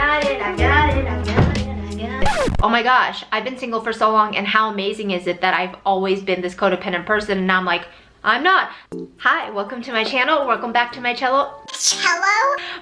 got it, I got it, I got it, I got it. Oh my gosh, I've been single for so long, and how amazing is it that I've always been this codependent person, and now I'm like, I'm not. Hi, welcome to my channel. Welcome back to my cello.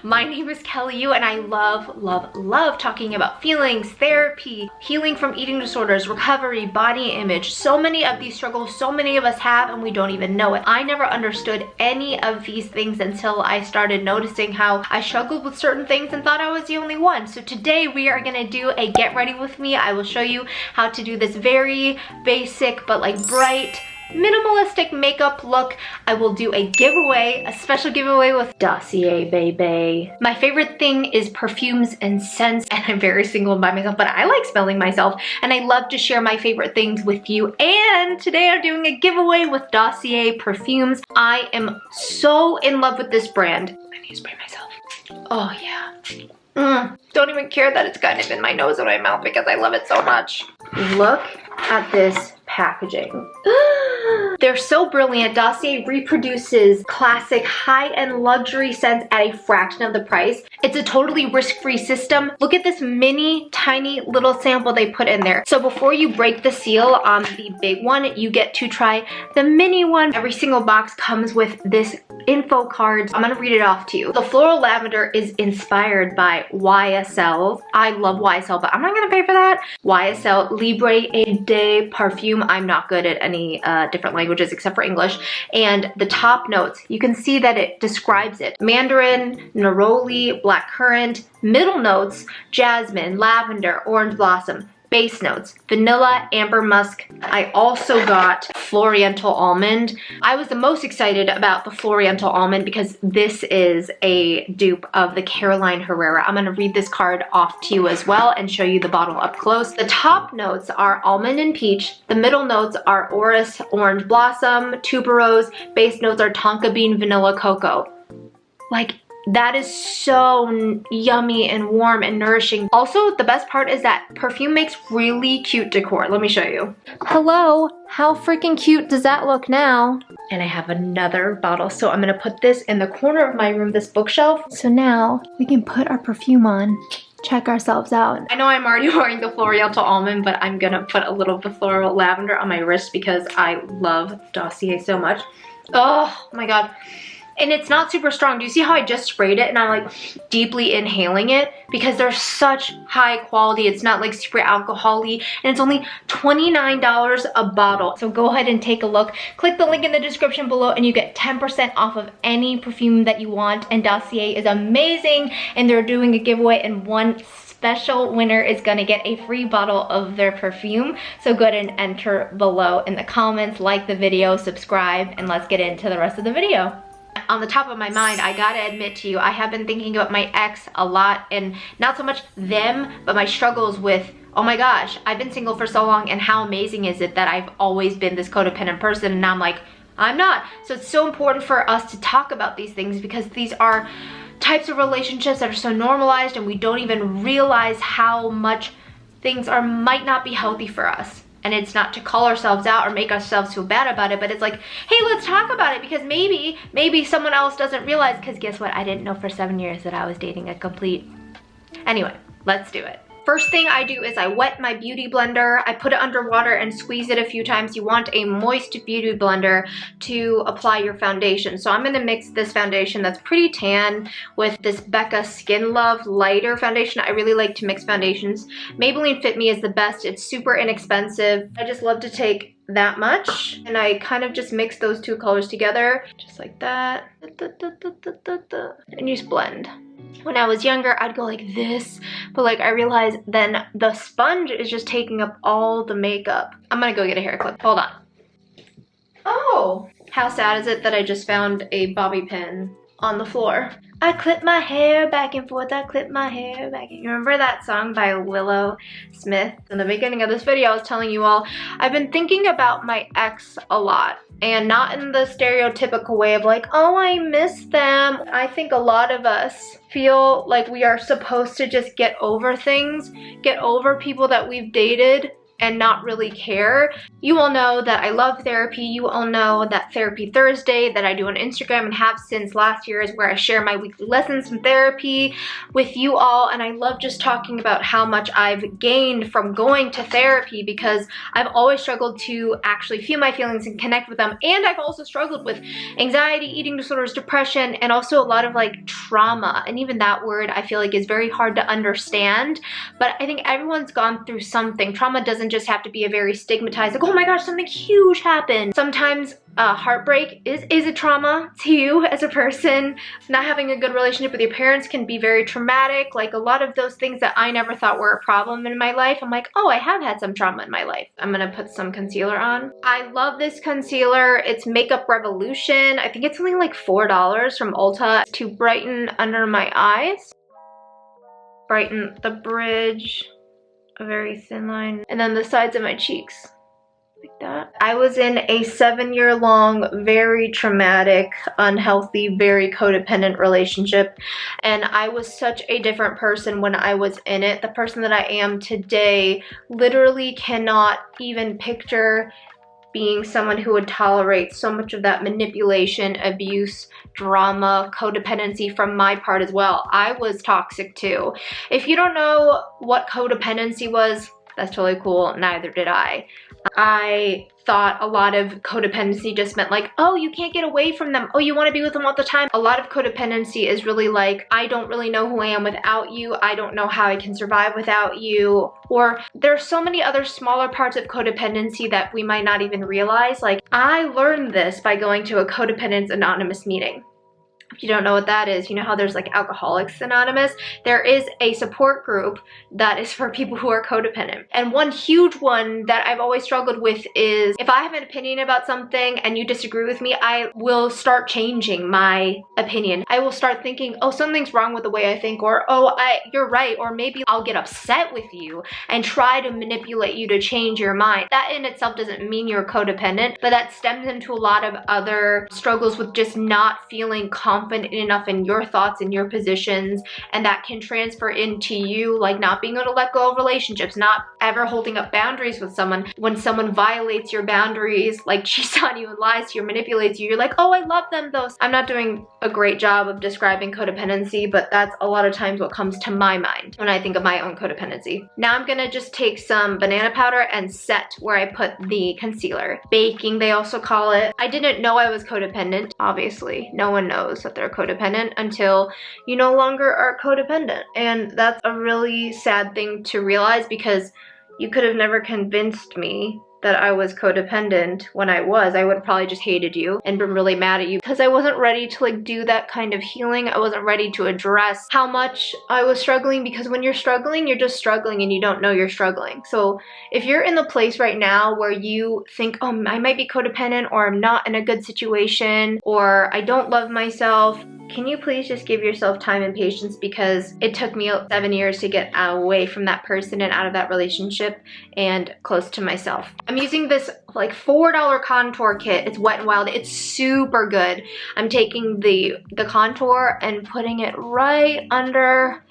My name is Kelly and I love talking about feelings, therapy, healing from eating disorders, recovery, body image. So many of these struggles, so many of us have, and we don't even know it. I never understood any of these things until I started noticing how I struggled with certain things and thought I was the only one. So today we are gonna do a get ready with me. I will show you how to do this very basic but like bright, minimalistic makeup look. I will do a giveaway, a special giveaway with Dossier, baby. My favorite thing is perfumes and scents, and I'm very single by myself, but I like smelling myself, and I love to share my favorite things with you. And today I'm doing a giveaway with Dossier Perfumes. I am so in love with this brand. I need to spray myself. Oh yeah. Don't even care that it's kind of in my nose and my mouth because I love it so much. Look at this packaging. They're so brilliant. Dossier reproduces classic high-end luxury scents at a fraction of the price. It's a totally risk-free system. Look at this mini, tiny little sample they put in there. So before you break the seal on the big one, you get to try the mini one. Every single box comes with this info card. I'm gonna read it off to you. The floral lavender is inspired by YSL. I love YSL, but I'm not gonna pay for that. YSL Libre et de Parfum. I'm not good at any different languages except for English. And the top notes, you can see that it describes it. Mandarin, neroli, blackcurrant. Middle notes, jasmine, lavender, orange blossom. Base notes, vanilla, amber musk. I also got Floriental almond. I was the most excited about the Floriental almond because this is a dupe of the Caroline Herrera. I'm gonna read this card off to you as well and show you the bottle up close. The top notes are almond and peach. The middle notes are orris, orange blossom, tuberose. Base notes are tonka bean, vanilla, cocoa. Like, that is so yummy and warm and nourishing. Also, the best part is that perfume makes really cute decor. Let me show you. Hello, how freaking cute does that look now? And I have another bottle, so I'm gonna put this in the corner of my room, this bookshelf. So now we can put our perfume on, check ourselves out. I know I'm already wearing the Floriental almond, but I'm gonna put a little bit floral lavender on my wrist because I love Dossier so much. Oh my God. And it's not super strong. Do you see how I just sprayed it and I'm like deeply inhaling it? Because they're such high quality. It's not like super alcohol-y, and it's only $29 a bottle. So go ahead and take a look. Click the link in the description below and you get 10% off of any perfume that you want. And Dossier is amazing, and they're doing a giveaway, and one special winner is gonna get a free bottle of their perfume. So go ahead and enter below in the comments, like the video, subscribe, and let's get into the rest of the video. On the top of my mind, I gotta admit to you, I have been thinking about my ex a lot, and not so much them, but my struggles with, oh my gosh, I've been single for so long, and how amazing is it that I've always been this codependent person, and now I'm like, I'm not. So it's so important for us to talk about these things because these are types of relationships that are so normalized, and we don't even realize how much things might not be healthy for us. And it's not to call ourselves out or make ourselves feel bad about it, but it's like, hey, let's talk about it because maybe someone else doesn't realize, because guess what? I didn't know for 7 years that I was dating a complete... Anyway, let's do it. First thing I do is I wet my beauty blender. I put it under water and squeeze it a few times. You want a moist beauty blender to apply your foundation. So I'm gonna mix this foundation that's pretty tan with this Becca Skin Love lighter foundation. I really like to mix foundations. Maybelline Fit Me is the best. It's super inexpensive. I just love to take that much and I kind of just mix those two colors together, just like that. And you just blend. When I was younger, I'd go like this, but like I realized then the sponge is just taking up all the makeup. I'm gonna go get a hair clip. Hold on. Oh, how sad is it that I just found a bobby pin on the floor? I clip my hair back and forth, I clip my hair back. You remember that song by Willow Smith? In the beginning of this video, I was telling you all, I've been thinking about my ex a lot. And not in the stereotypical way of like, oh, I miss them. I think a lot of us feel like we are supposed to just get over things, get over people that we've dated, and not really care. You all know that I love therapy. You all know that Therapy Thursday that I do on Instagram and have since last year is where I share my weekly lessons from therapy with you all, and I love just talking about how much I've gained from going to therapy because I've always struggled to actually feel my feelings and connect with them, and I've also struggled with anxiety, eating disorders, depression, and also a lot of like trauma, and even that word I feel like is very hard to understand, but I think everyone's gone through something. Trauma doesn't just have to be a very stigmatized, like, oh my gosh, something huge happened. Sometimes heartbreak is a trauma to you as a person. Not having a good relationship with your parents can be very traumatic. Like a lot of those things that I never thought were a problem in my life, I'm like, oh, I have had some trauma in my life. I'm gonna put some concealer on. I love this concealer. It's Makeup Revolution. I think it's only like $4 from Ulta to brighten under my eyes. Brighten the bridge, a very thin line, and then the sides of my cheeks. Like that. I was in a 7-year-long, very traumatic, unhealthy, very codependent relationship, and I was such a different person when I was in it. The person that I am today literally cannot even picture being someone who would tolerate so much of that manipulation, abuse, drama, codependency from my part as well. I was toxic too. If you don't know what codependency was, that's totally cool. Neither did I. I thought a lot of codependency just meant like, oh, you can't get away from them. Oh, you want to be with them all the time. A lot of codependency is really like, I don't really know who I am without you. I don't know how I can survive without you. Or there's so many other smaller parts of codependency that we might not even realize. Like, I learned this by going to a Codependents Anonymous meeting. If you don't know what that is, you know how there's like Alcoholics Anonymous? There is a support group that is for people who are codependent. And one huge one that I've always struggled with is if I have an opinion about something and you disagree with me, I will start changing my opinion. I will start thinking, oh, something's wrong with the way I think, or oh, you're right, or maybe I'll get upset with you and try to manipulate you to change your mind. That in itself doesn't mean you're codependent, but that stems into a lot of other struggles with just not feeling confident enough in your thoughts and your positions, and that can transfer into you, like not being able to let go of relationships, not ever holding up boundaries with someone. When someone violates your boundaries, like cheats on you and lies to you, manipulates you, you're like, oh, I love them though. I'm not doing a great job of describing codependency, but that's a lot of times what comes to my mind when I think of my own codependency. Now I'm gonna just take some banana powder and set where I put the concealer. Baking, they also call it. I didn't know I was codependent. Obviously, no one knows that they're codependent until you no longer are codependent. And that's a really sad thing to realize, because you could have never convinced me that I was codependent when I was. I would have probably just hated you and been really mad at you because I wasn't ready to like do that kind of healing. I wasn't ready to address how much I was struggling, because when you're struggling, you're just struggling and you don't know you're struggling. So if you're in the place right now where you think, oh, I might be codependent, or I'm not in a good situation, or I don't love myself, can you please just give yourself time and patience, because it took me 7 years to get away from that person and out of that relationship and close to myself. I'm using this like $4 contour kit. It's Wet n Wild. It's super good. I'm taking the contour and putting it right under,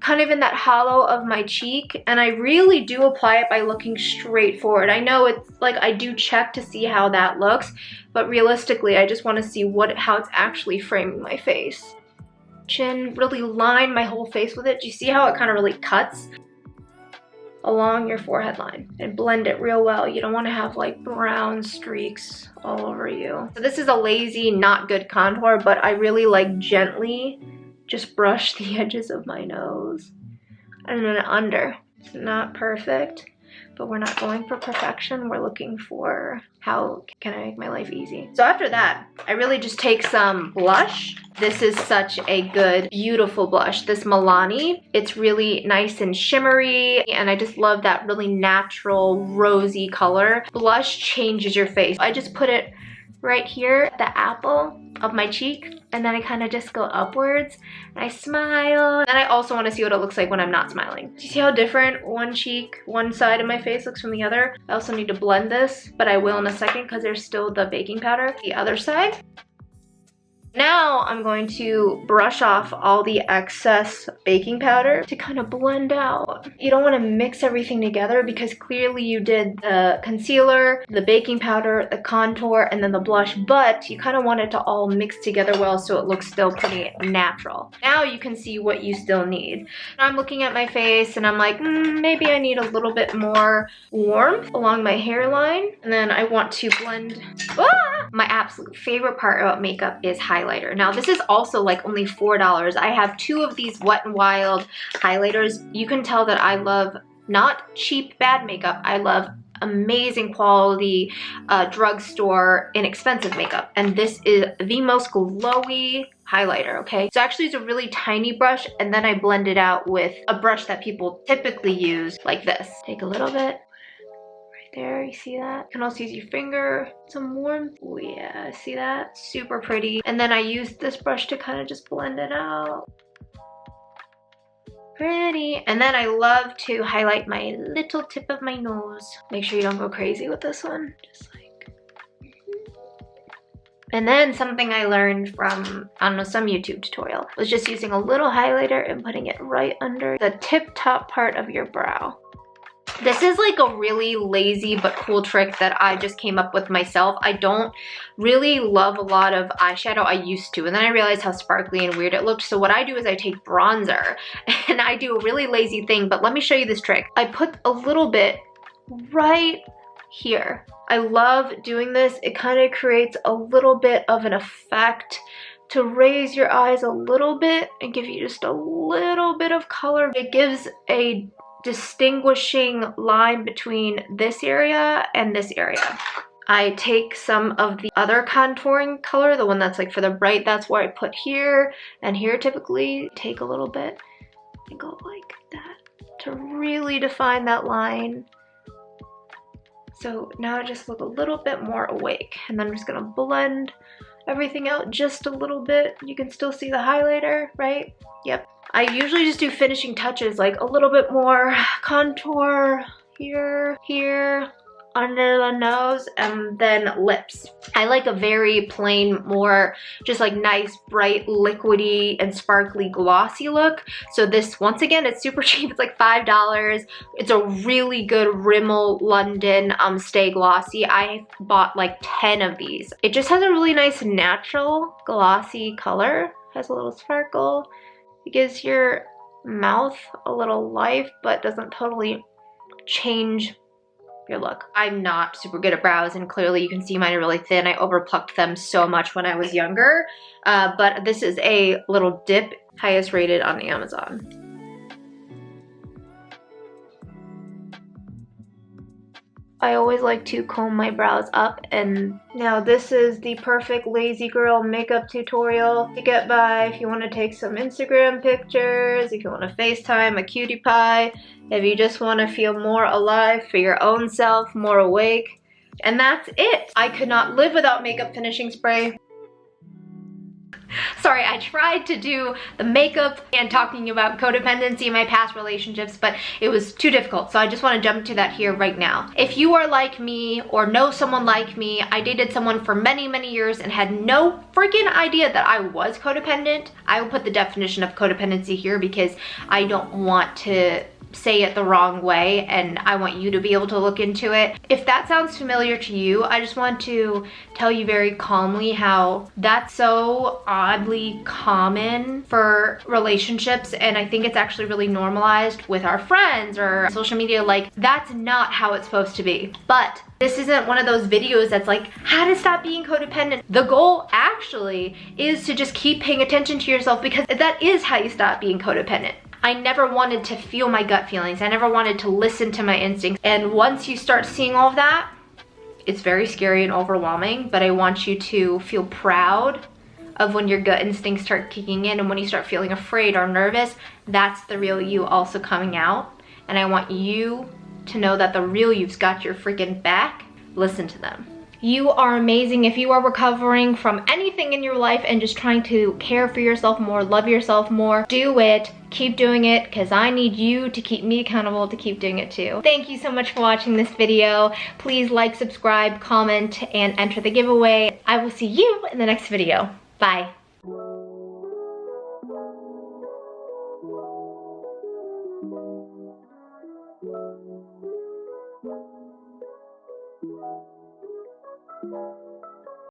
kind of in that hollow of my cheek, and I really do apply it by looking straight forward. I know it's like I do check to see how that looks, but realistically I just want to see how it's actually framing my face. Chin, really line my whole face with it. Do you see how it kind of really cuts along your forehead line, and blend it real well? You don't want to have like brown streaks all over you. So this is a lazy, not good contour, but I really like gently just brush the edges of my nose and then under. It's not perfect, but we're not going for perfection. We're looking for how can I make my life easy. So after that, I really just take some blush. This is such a good, beautiful blush. This Milani, it's really nice and shimmery, and I just love that really natural, rosy color. Blush changes your face. I just put it right here at the apple of my cheek, and then I kind of just go upwards and I smile. And I also want to see what it looks like when I'm not smiling. Do you see how different one cheek, one side of my face looks from the other? I also need to blend this, but I will in a second because there's still the baking powder. The other side. Now I'm going to brush off all the excess baking powder to kind of blend out. You don't want to mix everything together because clearly you did the concealer, the baking powder, the contour, and then the blush, but you kind of want it to all mix together well so it looks still pretty natural. Now you can see what you still need. I'm looking at my face and I'm like, maybe I need a little bit more warmth along my hairline. And then I want to blend. My absolute favorite part about makeup is highlighter. Now this is also like only $4. I have 2 of these Wet n Wild highlighters. You can tell that I love not cheap bad makeup. I love amazing quality drugstore inexpensive makeup, and this is the most glowy highlighter. Okay, so actually it's a really tiny brush, and then I blend it out with a brush that people typically use like this. Take a little bit there, you see that? You can also use your finger, some warmth. Oh yeah, see that? Super pretty. And then I use this brush to kind of just blend it out. Pretty. And then I love to highlight my little tip of my nose. Make sure you don't go crazy with this one. Just like. And then something I learned from, I don't know, some YouTube tutorial was just using a little highlighter and putting it right under the tip top part of your brow. This is like a really lazy but cool trick that I just came up with myself. I don't really love a lot of eyeshadow. I used to, and then I realized how sparkly and weird it looked. So what I do is I take bronzer and I do a really lazy thing, but let me show you this trick. I put a little bit right here. I love doing this. It kind of creates a little bit of an effect to raise your eyes a little bit and give you just a little bit of color. It gives a distinguishing line between this area and this area. I take some of the other contouring color, the one that's like for the bright, that's where I put here and here typically. Take a little bit and go like that to really define that line. So now I just look a little bit more awake, and then I'm just gonna blend everything out just a little bit. You can still see the highlighter, right? Yep. I usually just do finishing touches, like a little bit more contour here, here, under the nose, and then lips. I like a very plain, more just like nice, bright, liquidy, and sparkly, glossy look. So this, once again, it's super cheap. It's like $5. It's a really good Rimmel London Stay Glossy. I bought like 10 of these. It just has a really nice, natural, glossy color. Has a little sparkle. It gives your mouth a little life, but doesn't totally change your look. I'm not super good at brows, and clearly you can see mine are really thin. I overplucked them so much when I was younger, but this is a little dip, highest rated on Amazon. I always like to comb my brows up, and now this is the perfect lazy girl makeup tutorial to get by if you want to take some Instagram pictures, if you want to FaceTime a cutie pie, if you just want to feel more alive for your own self, more awake. And that's it. I could not live without makeup finishing spray. Sorry, I tried to do the makeup and talking about codependency in my past relationships, but it was too difficult, so I just want to jump to that here right now. If you are like me or know someone like me, I dated someone for many, many years and had no freaking idea that I was codependent. I will put the definition of codependency here because I don't want to say it the wrong way, and I want you to be able to look into it. If that sounds familiar to you, I just want to tell you very calmly how that's so oddly common for relationships, and I think it's actually really normalized with our friends or social media. Like, that's not how it's supposed to be. But this isn't one of those videos that's like, how to stop being codependent. The goal actually is to just keep paying attention to yourself, because that is how you stop being codependent. I never wanted to feel my gut feelings. I never wanted to listen to my instincts. And once you start seeing all of that, it's very scary and overwhelming, but I want you to feel proud of when your gut instincts start kicking in, and when you start feeling afraid or nervous, that's the real you also coming out. And I want you to know that the real you's got your freaking back. Listen to them. You are amazing. If you are recovering from anything in your life and just trying to care for yourself more, love yourself more, do it. Keep doing it, because I need you to keep me accountable to keep doing it too. Thank you so much for watching this video. Please like, subscribe, comment, and enter the giveaway. I will see you in the next video. Bye.